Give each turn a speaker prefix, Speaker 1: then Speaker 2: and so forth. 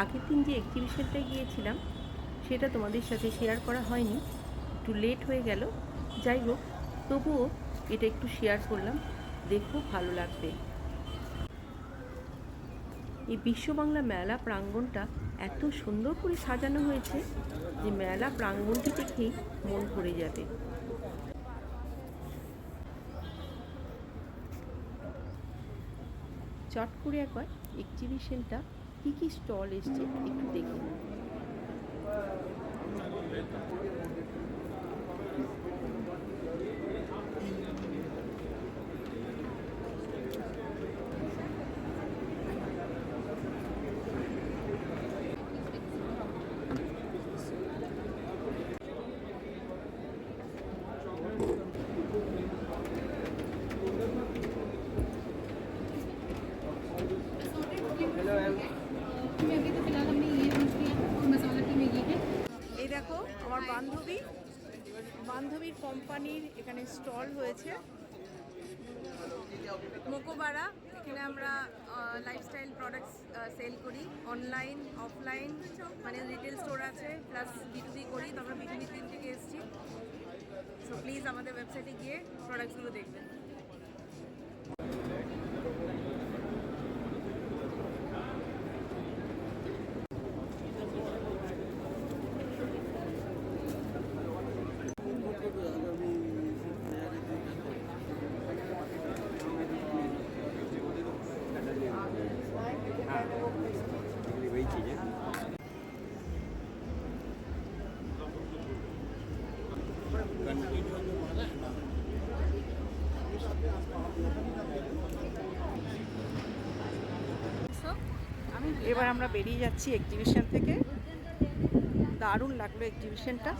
Speaker 1: আগের দিন যে এক্সিবিশনটায় গিয়েছিলাম সেটা তোমাদের সাথে শেয়ার করা হয়নি, একটু লেট হয়ে গেল। যাই হোক, তবুও এটা একটু শেয়ার করলাম, দেখো ভালো লাগবে। এই বিশ্ব বাংলা মেলা প্রাঙ্গণটা এত সুন্দর করে সাজানো হয়েছে যে মেলা প্রাঙ্গণটি দেখেই মন ভরে যাবে। চট করে একবার এক্সিবিশনটা কী কী স্টল এসছে একটু দেখে নিন। এই দেখো আমার বান্ধবীর কোম্পানির এখানে স্টল হয়েছে মোকোবারা। এখানে আমরা লাইফস্টাইল প্রোডাক্টস সেল করি, অনলাইন অফলাইন, মানে রিটেল স্টোর আছে, প্লাস B2B করি। তো আমরা B2B টিম থেকে এসেছি। সো প্লিজ আমাদের ওয়েবসাইটে গিয়ে প্রোডাক্টসগুলো দেখবেন।
Speaker 2: वही चीज़ है।
Speaker 1: এবার আমরা বেরিয়ে যাচ্ছি এক্সিবিশন থেকে। দারুণ লাগলো এক্সিবিশনটা।